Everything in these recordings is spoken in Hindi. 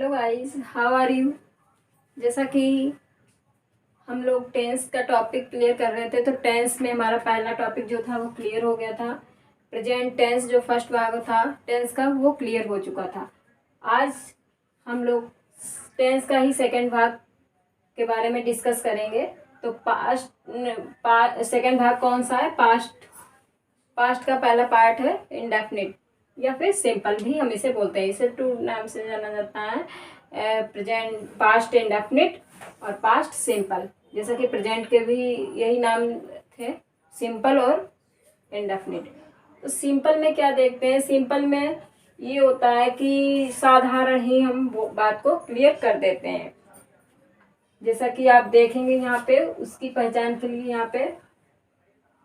Hello guys, how are you. जैसा कि हम लोग टेंस का टॉपिक क्लियर कर रहे थे, तो टेंस में हमारा पहला टॉपिक जो था वो क्लियर हो गया था। प्रेजेंट टेंस जो फर्स्ट भाग था टेंस का वो क्लियर हो चुका था। आज हम लोग टेंस का ही सेकंड भाग के बारे में डिस्कस करेंगे। तो सेकंड भाग कौन सा है? पास्ट का पहला पार्ट है इंडेफिनिट या फिर सिंपल भी हम इसे बोलते हैं। इसे टू नाम से जाना जाता है, प्रेजेंट, पास्ट इंडेफिनिट और पास्ट सिंपल। जैसा कि प्रेजेंट के भी यही नाम थे, सिंपल और इंडेफिनिट। तो सिंपल में क्या देखते हैं? सिंपल में ये होता है कि साधारण ही हम वो बात को क्लियर कर देते हैं। जैसा कि आप देखेंगे यहाँ पे, उसकी पहचान के लिए यहाँ पे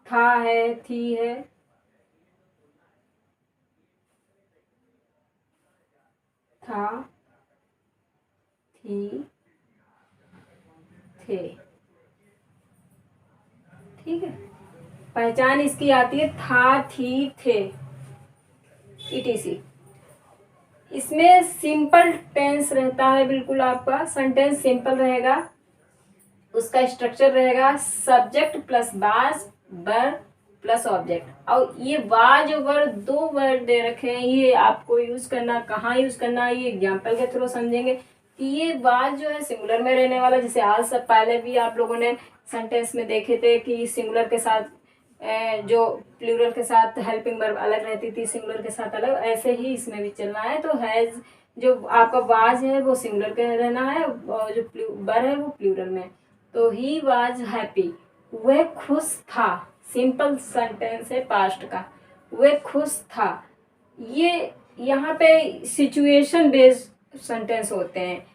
था है, थी है, था, थी, थे। ठीक है, पहचान इसकी आती है था, थी, थे, ईटीसी। इसमें सिंपल टेंस रहता है, बिल्कुल आपका सेंटेंस सिंपल रहेगा। उसका स्ट्रक्चर रहेगा subject plus was, verb plus object. और ये वाज और वर्ब दो वर्ड दे रखे हैं, ये आपको यूज करना, कहाँ यूज करना, ये एग्जाम्पल के थ्रू समझेंगे कि ये वाज जो है सिंगुलर में रहने वाला। जैसे आज से पहले भी आप लोगों ने सेंटेंस में देखे थे कि सिंगुलर के साथ जो प्लूरल के साथ हेल्पिंग वर्ब अलग रहती थी, सिंगुलर के साथ अलग, ऐसे ही इसमें भी चलना है। तो हैज जो आपका वाज है वो सिंगुलर का रहना है और जो वर्ब है वो प्लूरल में। तो ही वाज हैप्पी, वह खुश था। सिंपल सेंटेंस है पास्ट का, वह खुश था। ये यहाँ पे सिचुएशन बेस्ड सेंटेंस होते हैं।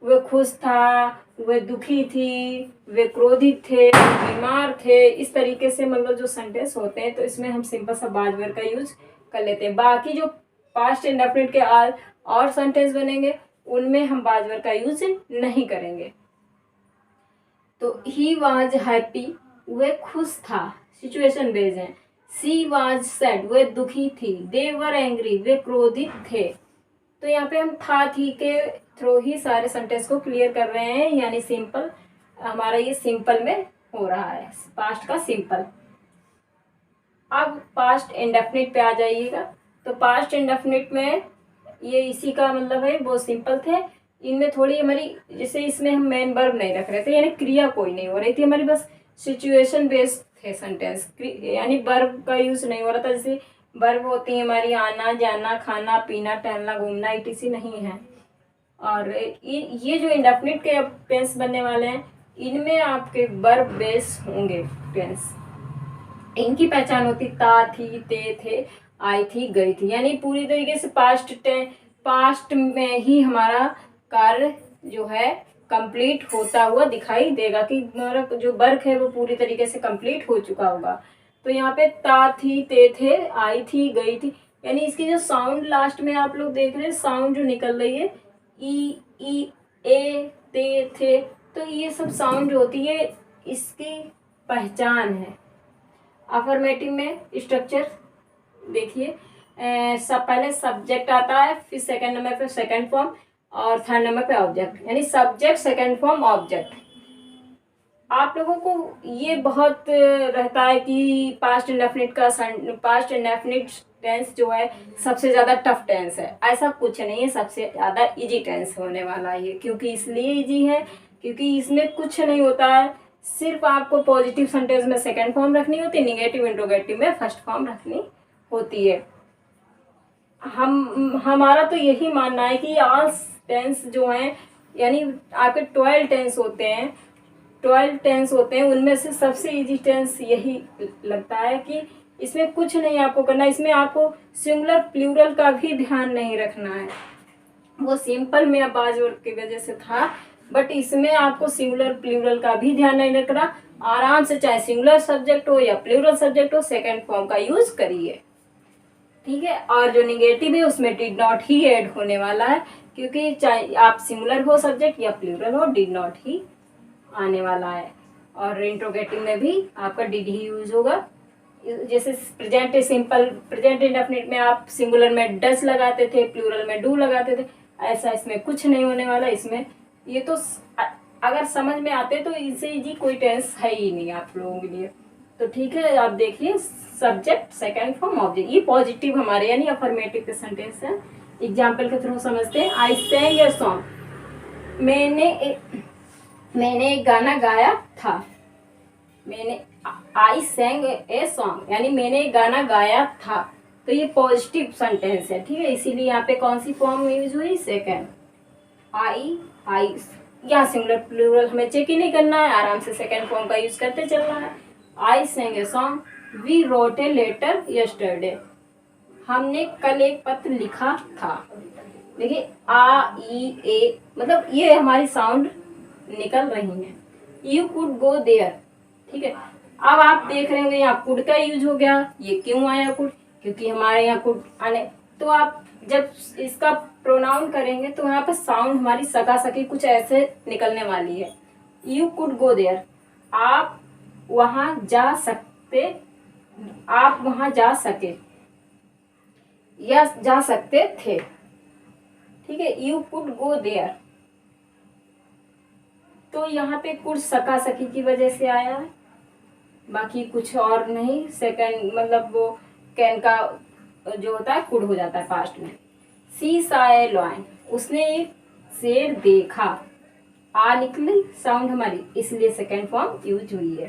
वह खुश था, वह दुखी थी, वे क्रोधित थे, बीमार थे। इस तरीके से मतलब जो सेंटेंस होते हैं, तो इसमें हम सिंपल सा वाज वर्ब का यूज कर लेते हैं। बाकी जो पास्ट इंडेफिनिट के और सेंटेंस बनेंगे उनमें हम वाज वर्ब का यूज नहीं करेंगे। तो ही वाज हैप्पी, वह खुश था, सिचुएशन बेस्ड है। सी वाज सैड, वह दुखी थी। दे वर एंग्री, वे क्रोधित थे। तो यहाँ पे हम था, थी के थ्रू ही सारे सेंटेंस को क्लियर कर रहे हैं, यानी सिंपल हमारा ये सिंपल में हो रहा है, पास्ट का सिंपल। अब पास्ट इंडेफिनिट पे आ जाइएगा। तो पास्ट इंडेफिनिट में ये इसी का मतलब है, वो सिंपल थे। इनमें थोड़ी हमारी, जैसे इसमें हम मेन वर्ब नहीं रख रहे थे, यानी क्रिया कोई नहीं हो रही थी हमारी, बस सिचुएशन बेस्ड थे सेंटेंस, यानी वर्ब का यूज नहीं हो रहा था। जैसे वर्ब होती है हमारी आना, जाना, खाना, पीना, टहलना, घूमना, इटीसी नहीं है। और ये जो इंडेफिनिट के टेंस बनने वाले हैं, इनमें आपके वर्ब बेस होंगे टेंस। इनकी पहचान होती था, थी, थे, आई थी, गई थी, यानी पूरी तरीके से पास्ट में ही हमारा कार्य जो है कंप्लीट होता हुआ दिखाई देगा कि हमारा जो वर्क है वो पूरी तरीके से कंप्लीट हो चुका होगा। तो यहाँ पे था, थी, थे, आई थी, गई थी, यानी इसकी जो साउंड लास्ट में आप लोग देख रहे हैं, साउंड जो निकल रही है ई, ए, थे, तो ये सब साउंड जो होती है इसकी पहचान है। अफर्मेटिव में स्ट्रक्चर देखिए, सब पहले सब्जेक्ट आता है, फिर सेकंड नंबर पे सेकंड फॉर्म और थर्ड नंबर पे ऑब्जेक्ट, यानी सब्जेक्ट, सेकंड फॉर्म, ऑब्जेक्ट। आप लोगों को ये बहुत रहता है कि पास्ट इंडेफिनिट टेंस जो है सबसे ज़्यादा टफ टेंस है। ऐसा कुछ नहीं है, सबसे ज़्यादा इजी टेंस होने वाला है ये। क्योंकि इसलिए इजी है क्योंकि इसमें कुछ नहीं होता है, सिर्फ आपको पॉजिटिव सेंटेंस में सेकंड फॉर्म रखनी होती है, निगेटिव इंट्रोगेटिव में फर्स्ट फॉर्म रखनी होती है। हमारा तो यही मानना है कि ऑल टेंस जो हैं, यानी आपके 12 टेंस होते हैं, उनमें से सबसे इजी टेंस यही लगता है कि इसमें कुछ नहीं आपको करना। इसमें आपको सिंगुलर प्लूरल का भी ध्यान नहीं रखना है। वो सिंपल में आवाज की वजह से था, बट इसमें आपको सिंगुलर प्लूरल का भी ध्यान नहीं रखना। आराम से चाहे सिंगुलर सब्जेक्ट हो या प्लूरल सब्जेक्ट हो, सेकंड फॉर्म का यूज करिए। ठीक है, और जो निगेटिव है उसमें डिड नॉट ही ऐड होने वाला है, क्योंकि चाहे आप सिंगुलर हो सब्जेक्ट या प्लूरल हो, डिड नॉट ही आने वाला है। और इंट्रोगेटिव में भी आपका डिड ही यूज होगा। जैसे प्रेजेंट इंडेफिनिट में आप सिंगुलर में डज लगाते थे, प्लूरल में डू लगाते थे, ऐसा इसमें कुछ नहीं होने वाला। इसमें ये तो अगर समझ में आते तो इससे इजी कोई टेंस है ही नहीं आप लोगों के लिए। तो ठीक है, आप देखिए सब्जेक्ट सेकंड फॉर्म ऑब्जेक्ट, ये पॉजिटिव हमारे यानी अफर्मेटिव के सेंटेंस है। एग्जाम्पल के थ्रू समझते हैं। आई सेंग ए सॉन्ग, मैंने एक गाना गाया था। आई सेंग ए सॉन्ग यानी मैंने एक गाना गाया था, तो ये पॉजिटिव सेंटेंस है, ठीक है। इसीलिए यहाँ पे कौन सी फॉर्म यूज हुई, सेकंड। आई यहाँ सिंगुलर प्लूरल हमें चेक ही नहीं करना है, आराम से सेकंड फॉर्म का यूज करते चलना है। I sang a song, we wrote a letter yesterday, हमने कल एक पत्र लिखा था। देखिए आ ई ए मतलब ये हमारी साउंड निकल रही है। यू कुड गो देयर, ठीक है। अब आप देख रहे होंगे यहाँ कुड का यूज हो गया। ये क्यों आया कुड, क्योंकि हमारे यहाँ कुड आने, तो आप जब इसका प्रोनाउन करेंगे तो यहाँ पे साउंड हमारी सका सकी कुछ ऐसे निकलने वाली है। यू कुड गो देयर, आप वहां जा सकते, आप वहां जा सके या जा सकते थे, ठीक है। यू कुड गो देयर, तो यहाँ पे कुड सका सकी की वजह से आया है, बाकी कुछ और नहीं। सेकंड मतलब वो कैन का जो होता है कुड हो जाता है पास्ट में। सी सा ए लॉयन, उसने एक शेर देखा, आ निकली साउंड हमारी, इसलिए सेकंड फॉर्म यूज हुई है,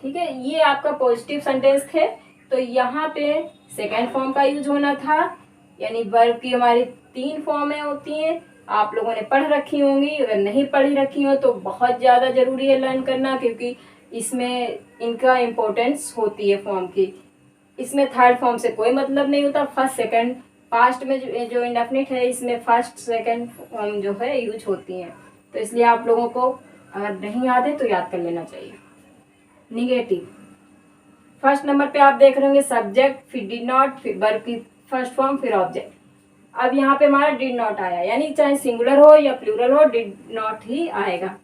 ठीक है। ये आपका पॉजिटिव सेंटेंस थे, तो यहाँ पे सेकंड फॉर्म का यूज होना था। यानी वर्ब की हमारी 3 फॉर्में होती हैं, आप लोगों ने पढ़ रखी होंगी। अगर नहीं पढ़ी रखी हो तो बहुत ज़्यादा ज़रूरी है लर्न करना, क्योंकि इसमें इनका इम्पोर्टेंस होती है फॉर्म की। इसमें थर्ड फॉर्म से कोई मतलब नहीं होता। फर्स्ट सेकंड पास्ट में जो इंडेफिनिट है, इसमें फर्स्ट सेकंड फॉर्म जो है यूज होती हैं। तो इसलिए आप लोगों को अगर नहीं याद है तो याद कर लेना चाहिए। निगेटिव, फर्स्ट नंबर पे आप देख रहे होंगे सब्जेक्ट, फिर डिड नॉट, फिर वर्ब की फर्स्ट फॉर्म, फिर ऑब्जेक्ट। अब यहाँ पे हमारा डिड नॉट आया, यानी चाहे सिंगुलर हो या प्लूरल हो डिड नॉट ही आएगा।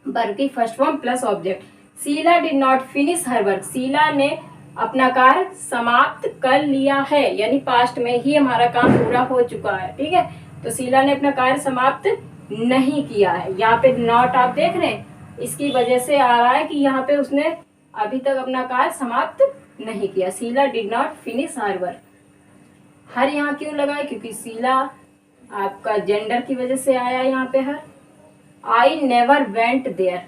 वर्ब की first form plus object. Sheela did not finish her work, Sheela ने अपना कार्य समाप्त कर लिया है, यानी पास्ट में ही हमारा काम पूरा हो चुका है, ठीक है। तो शीला ने अपना कार्य समाप्त नहीं किया है। यहाँ पे नॉट आप देख रहे हैं, इसकी वजह से आ रहा है कि यहाँ पे उसने अभी तक अपना कार्य समाप्त नहीं किया। Sheela did not finish her work. Her यहाँ क्यों लगा है, क्योंकि शीला आपका जेंडर की वजह से आया यहाँ पे हर। आई नेवर वेंट देयर,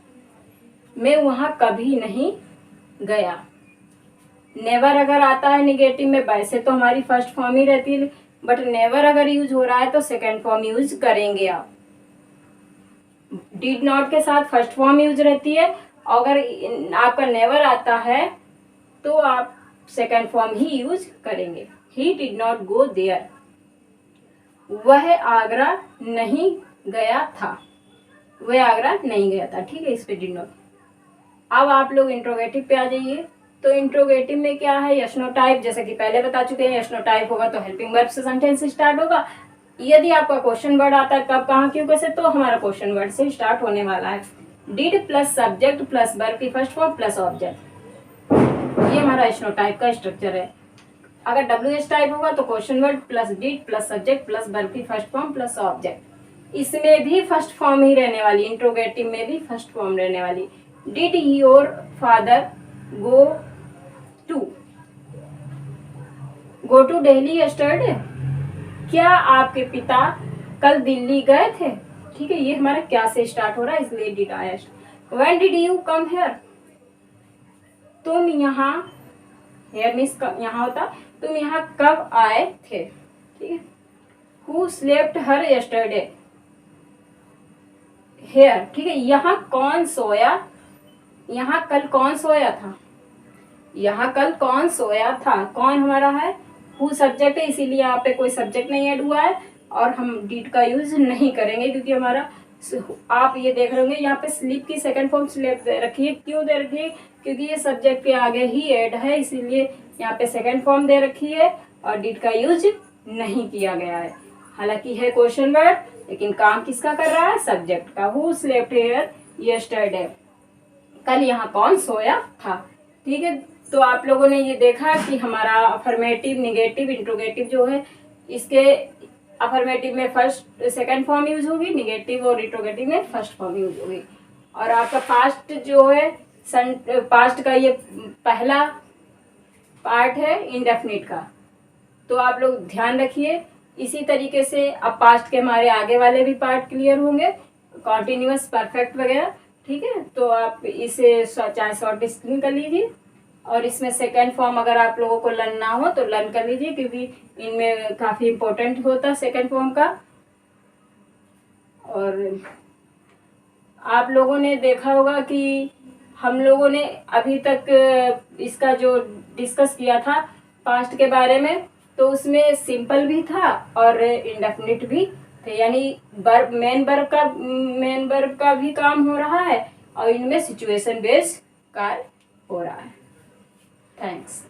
मैं वहां कभी नहीं गया। नेवर अगर आता है निगेटिव में, वैसे तो हमारी फर्स्ट फॉर्म ही रहती है, बट नेवर अगर यूज हो रहा है तो सेकंड फॉर्म यूज करेंगे आप। डिड नॉट के साथ फर्स्ट फॉर्म यूज रहती है, अगर आपका नेवर आता है तो आप सेकंड फॉर्म ही यूज करेंगे। He did not go there, वह आगरा नहीं गया था, वह आगरा नहीं गया था, ठीक है। इस पे डिड नॉट। अब आप लोग इंट्रोगेटिव पे आ जाइए। तो इंट्रोगेटिव में क्या है, यस नो टाइप, जैसे कि पहले बता चुके हैं। यस नो टाइप होगा तो हेल्पिंग वर्ब से सेंटेंस स्टार्ट होगा। यदि आपका क्वेश्चन वर्ड आता है कब कहाँ क्यों कैसे, तो हमारा क्वेश्चन वर्ड से स्टार्ट होने वाला है। Did plus subject plus verb की फर्स्ट फॉर्म प्लस ऑब्जेक्ट, ये हमारा यस नो टाइप का स्ट्रक्चर है। अगर WH टाइप होगा तो question word plus did plus subject plus verb की फर्स्ट फॉर्म प्लस ऑब्जेक्ट। इसमें भी फर्स्ट फॉर्म ही रहने वाली, इंट्रोगेटिव में भी फर्स्ट फॉर्म रहने वाली। Did your father go to Delhi yesterday, क्या आपके पिता कल दिल्ली गए थे, ठीक है। ये हमारा क्या से स्टार्ट हो रहा है, इसलिए डिड आया। When did you come here, तुम यहाँ, हियर मीन्स यहाँ होता, तुम यहाँ कब आए थे, ठीक है। Who slept her yesterday, here, ठीक है। यहाँ कौन सोया, यहाँ कल कौन सोया था, यहाँ कल कौन सोया था, कौन हमारा है, हु सब्जेक्ट है, इसीलिए यहाँ पे कोई सब्जेक्ट नहीं ऐड हुआ है और हम डिड का यूज नहीं करेंगे, क्योंकि हमारा आप ये देख रहे होंगे यहाँ पे स्लीप की सेकंड फॉर्म स्लेप दे रखी है। क्यों दे रखी है, क्योंकि ये सब्जेक्ट के आगे ही ऐड है, इसीलिए यहाँ पे सेकंड फॉर्म दे रखी है और डिड का यूज नहीं किया गया है। हालांकि है क्वेश्चन वर्ड, लेकिन काम किसका कर रहा है, सब्जेक्ट का। हु स्लेप्ट हियर यस्टरडे, कल यहाँ कौन सोया था, ठीक है। तो आप लोगों ने ये देखा कि हमारा अफर्मेटिव, निगेटिव, इंट्रोगेटिव जो है, इसके अफर्मेटिव में फर्स्ट सेकंड फॉर्म यूज होगी, निगेटिव और इंट्रोगेटिव में फर्स्ट फॉर्म यूज होगी। और आपका पास्ट जो है पास्ट का ये पहला पार्ट है इंडेफिनिट का, तो आप लोग ध्यान रखिए। इसी तरीके से अब पास्ट के हमारे आगे वाले भी पार्ट क्लियर होंगे, कॉन्टिन्यूअस, परफेक्ट वगैरह, ठीक है। तो आप इसे चाहे शॉर्ट स्क्रीन कर लीजिए, और इसमें सेकंड फॉर्म अगर आप लोगों को लर्न ना हो तो लर्न कर लीजिए, क्योंकि इनमें काफ़ी इम्पोर्टेंट होता है सेकंड फॉर्म का। और आप लोगों ने देखा होगा कि हम लोगों ने अभी तक इसका जो डिस्कस किया था पास्ट के बारे में, तो उसमें सिंपल भी था और इंडेफिनिट भी थे, यानी मेन वर्ब का भी काम हो रहा है और इनमें सिचुएशन बेस्ड कार्य हो रहा है। थैंक्स।